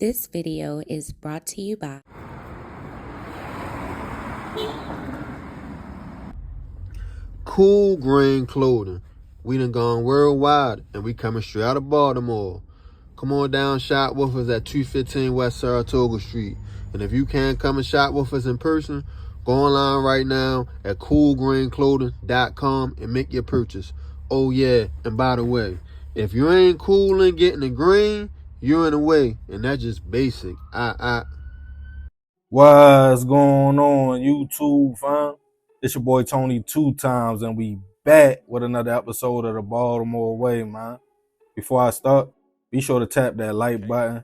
This video is brought to you by Cool Grain Clothing. We done gone worldwide and we coming straight out of Baltimore. Come on down, shop with us at 215 West Saratoga Street. And if you can't come and shop with us in person, go online right now at coolgrainclothing.com and make your purchase. Oh yeah, and by the way, if you ain't cool and getting the green, you're in the way, and that's just basic. What's going on, YouTube fam? It's your boy Tony 2 times, and we back with another episode of the Baltimore Way, man. Before I start, be sure to tap that like button.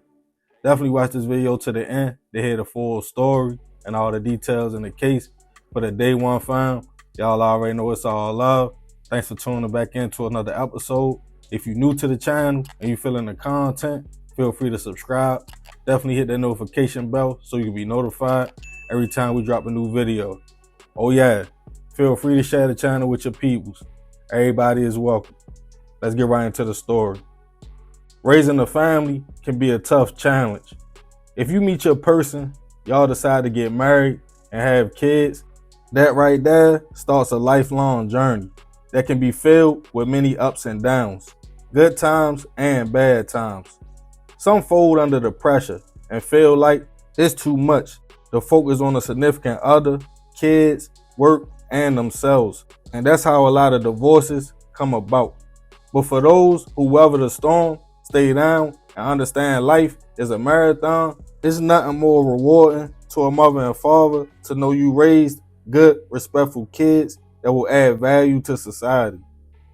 Definitely watch this video to the end to hear the full story and all the details in the case. For the day one fam, y'all already know it's all love. Thanks for tuning back into another episode. If you're new to the channel and you feeling the content, feel free to subscribe. Definitely hit that notification bell so you can be notified every time we drop a new video. Oh yeah, feel free to share the channel with your peoples. Everybody is welcome. Let's get right into the story. Raising a family can be a tough challenge. If you meet your person, y'all decide to get married and have kids, that right there starts a lifelong journey that can be filled with many ups and downs, good times and bad times. Some fold under the pressure and feel like it's too much to focus on a significant other, kids, work, and themselves. And that's how a lot of divorces come about. But for those who weather the storm, stay down, and understand life is a marathon, it's nothing more rewarding to a mother and father to know you raised good, respectful kids that will add value to society.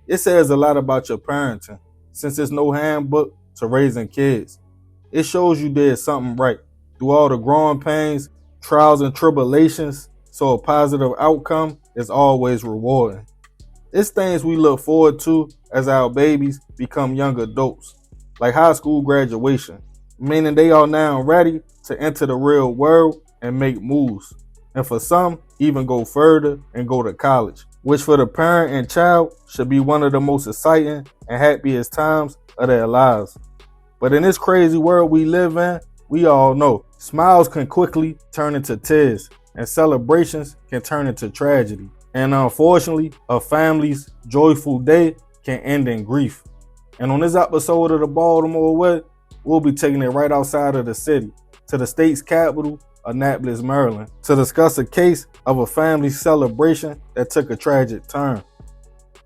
It says a lot about your parenting, since there's no handbook to raising kids. It shows you did something right through all the growing pains, trials, and tribulations, so a positive outcome is always rewarding. It's things we look forward to as our babies become young adults, like high school graduation, meaning they are now ready to enter the real world and make moves. And for some, even go further and go to college, which for the parent and child should be one of the most exciting and happiest times of their lives. But in this crazy world we live in, we all know smiles can quickly turn into tears and celebrations can turn into tragedy. And unfortunately, a family's joyful day can end in grief. And on this episode of the Baltimore Way, we'll be taking it right outside of the city to the state's capital, Annapolis, Maryland, to discuss a case of a family celebration that took a tragic turn.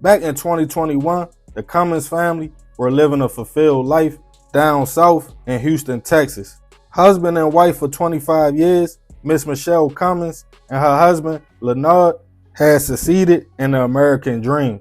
Back in 2021, the Cummins family were living a fulfilled life down south in Houston, Texas. Husband and wife for 25 years, Miss Michelle Cummins and her husband, Leonard, had succeeded in the American dream.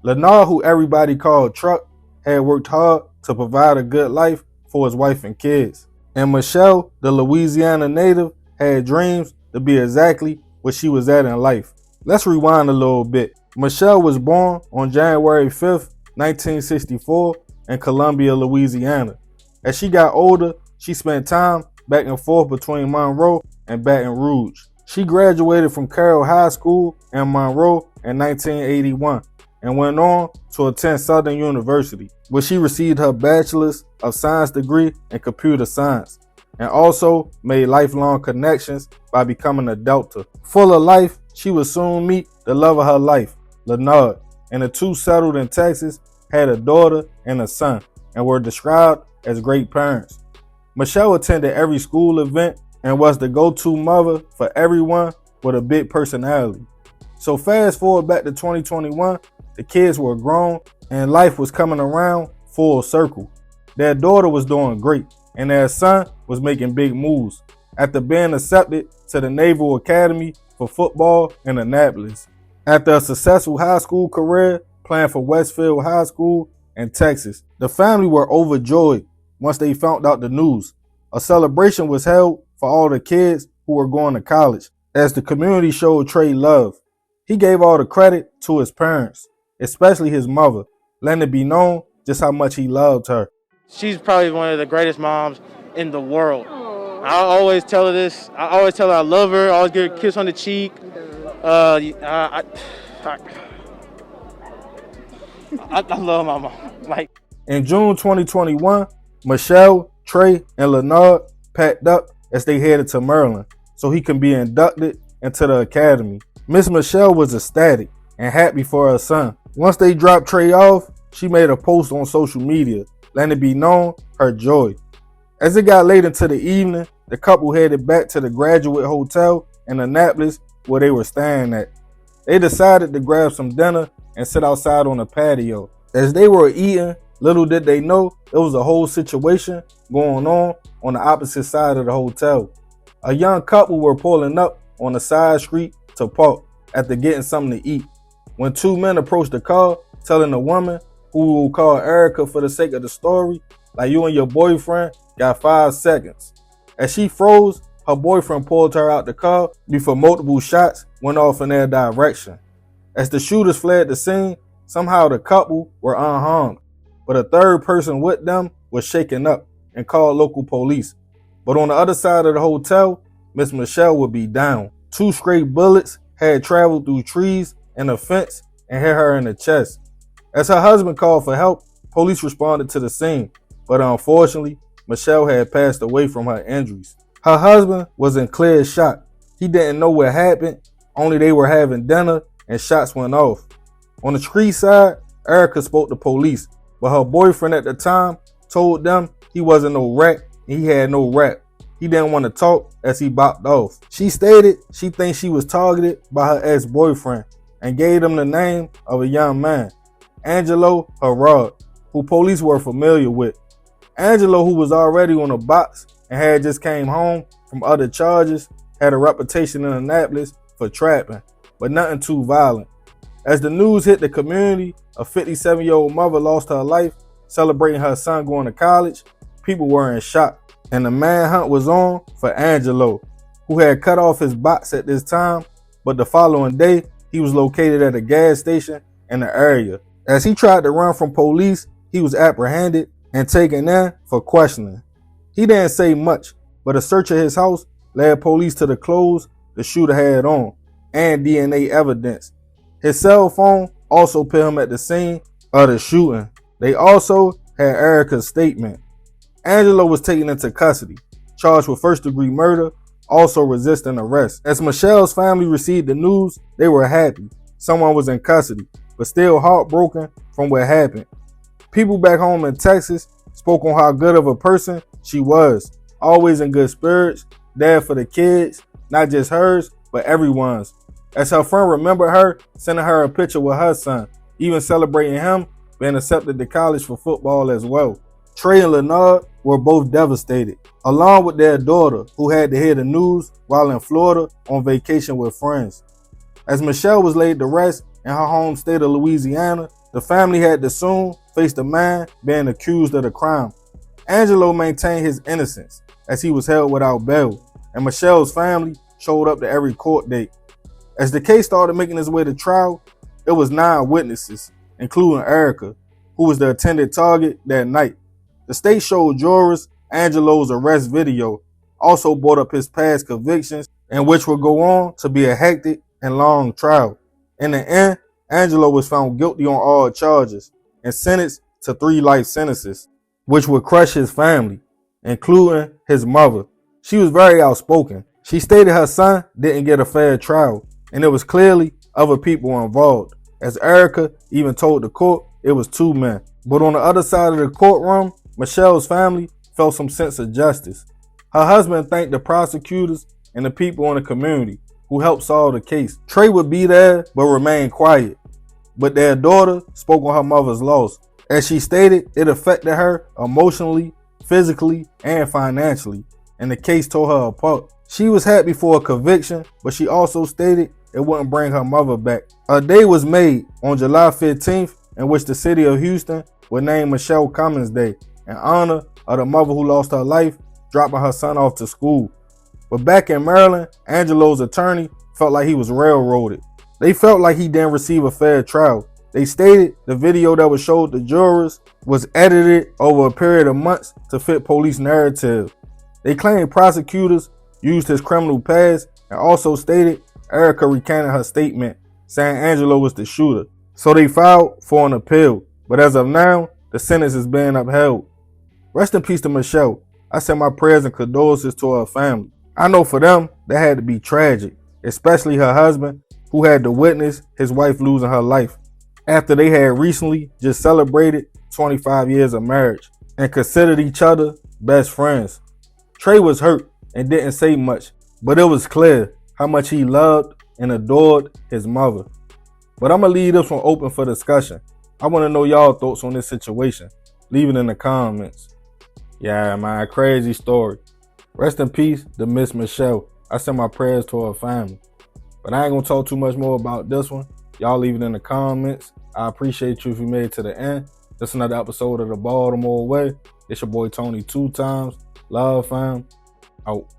Leonard, who everybody called Truck, had worked hard to provide a good life for his wife and kids. And Michelle, the Louisiana native, had dreams to be exactly what she was at in life. Let's rewind a little bit. Michelle was born on January 5th, 1964 in Columbia, Louisiana. As she got older, she spent time back and forth between Monroe and Baton Rouge. She graduated from Carroll High School in Monroe in 1981 and went on to attend Southern University, where she received her Bachelor's of Science degree in Computer Science and also made lifelong connections by becoming a Delta. Full of life, she would soon meet the love of her life, Leonard, and the two settled in Texas, had a daughter and a son, and were described as great parents. Michelle attended every school event and was the go-to mother for everyone with a big personality. So fast forward back to 2021, the kids were grown and life was coming around full circle. Their daughter was doing great and their son was making big moves after being accepted to the Naval Academy for football in Annapolis. After a successful high school career playing for Westfield High School in Texas, the family were overjoyed once they found out the news. A celebration was held for all the kids who were going to college, as the community showed Trey love. He gave all the credit to his parents, especially his mother, letting it be known just how much he loved her. She's probably one of the greatest moms in the world. I always tell her this. I always tell her I love her. I always give her a kiss on the cheek. I love my mom. In June 2021, Michelle Trey and Leonard packed up as they headed to Maryland so he can be inducted into the academy. Miss Michelle was ecstatic and happy for her son. Once they dropped Trey off, she made a post on social media, letting it be known her joy. As it got late into the evening, the couple headed back to the Graduate Hotel in Annapolis where they were staying at. They decided to grab some dinner and sit outside on the patio. As they were eating, little did they know it was a whole situation going on the opposite side of the hotel. A young couple were pulling up on a side street to park after getting something to eat when two men approached the car, telling the woman, who will call Erica for the sake of the story, like you and your boyfriend got 5 seconds. As she froze, her boyfriend pulled her out the car before multiple shots went off in their direction. As the shooters fled the scene, somehow the couple were unharmed, but a third person with them was shaken up and called local police. But on the other side of the hotel, Miss Michelle would be down. 2 straight bullets had traveled through trees and a fence and hit her in the chest. As her husband called for help, police responded to the scene, but unfortunately, Michelle had passed away from her injuries. Her husband was in clear shock. He didn't know what happened, only they were having dinner and shots went off. On the street side, Erica spoke to police, but her boyfriend at the time told them he wasn't no rat and he had no rap. He didn't want to talk as he bopped off. She stated she thinks she was targeted by her ex-boyfriend and gave him the name of a young man, Angelo Herrod, who police were familiar with. Angelo, who was already on a box and had just came home from other charges, had a reputation in Annapolis for trapping, but nothing too violent. As the news hit the community, a 57-year-old mother lost her life celebrating her son going to college. People were in shock, and the manhunt was on for Angelo, who had cut off his box at this time, but the following day, he was located at a gas station in the area. As he tried to run from police, he was apprehended and taken in for questioning. He didn't say much, but a search of his house led police to the clothes the shooter had on and DNA evidence. His cell phone also put him at the scene of the shooting. They also had Erica's statement. Angelo was taken into custody, charged with first-degree murder, also resisting arrest. As Michelle's family received the news, they were happy someone was in custody, but still heartbroken from what happened. People back home in Texas spoke on how good of a person she was, always in good spirits, there for the kids, not just hers, but everyone's. As her friend remembered her, sending her a picture with her son, even celebrating him being accepted to college for football as well. Trey and Leonard were both devastated, along with their daughter, who had to hear the news while in Florida on vacation with friends. As Michelle was laid to rest in her home state of Louisiana, the family had to soon face the man being accused of the crime. Angelo maintained his innocence as he was held without bail, and Michelle's family showed up to every court date. As the case started making its way to trial, it was 9 witnesses, including Erica, who was the intended target that night. The state showed jurors Angelo's arrest video, also brought up his past convictions, and which would go on to be a hectic and long trial. In the end, Angelo was found guilty on all charges and sentenced to 3 life sentences, which would crush his family, including his mother. She was very outspoken. She stated her son didn't get a fair trial, and it was clearly other people involved. As Erica even told the court, it was 2 men. But on the other side of the courtroom, Michelle's family felt some sense of justice. Her husband thanked the prosecutors and the people in the community who helped solve the case. Trey would be there but remain quiet. But their daughter spoke on her mother's loss. As she stated, it affected her emotionally, physically, and financially, and the case tore her apart. She was happy for a conviction, but she also stated it wouldn't bring her mother back. A day was made on July 15th in which the city of Houston would name Michelle Cummings Day in honor of the mother who lost her life dropping her son off to school. But back in Maryland, Angelo's attorney felt like he was railroaded. They felt like he didn't receive a fair trial. They stated the video that was showed to jurors was edited over a period of months to fit police narrative. They claimed prosecutors used his criminal past and also stated Erica recanted her statement saying Angelo was the shooter. So they filed for an appeal. But as of now, the sentence is being upheld. Rest in peace to Michelle. I send my prayers and condolences to her family. I know for them, that had to be tragic, especially her husband, who had to witness his wife losing her life after they had recently just celebrated 25 years of marriage and considered each other best friends. Trey was hurt and didn't say much, but it was clear how much he loved and adored his mother. But I'm going to leave this one open for discussion. I want to know y'all thoughts on this situation. Leave it in the comments. Yeah, man, crazy story. Rest in peace to Miss Michelle. I send my prayers to her family. But I ain't going to talk too much more about this one. Y'all leave it in the comments. I appreciate you if you made it to the end. This is another episode of the Baltimore Way. It's your boy Tony 2 times. Love, fam. Out.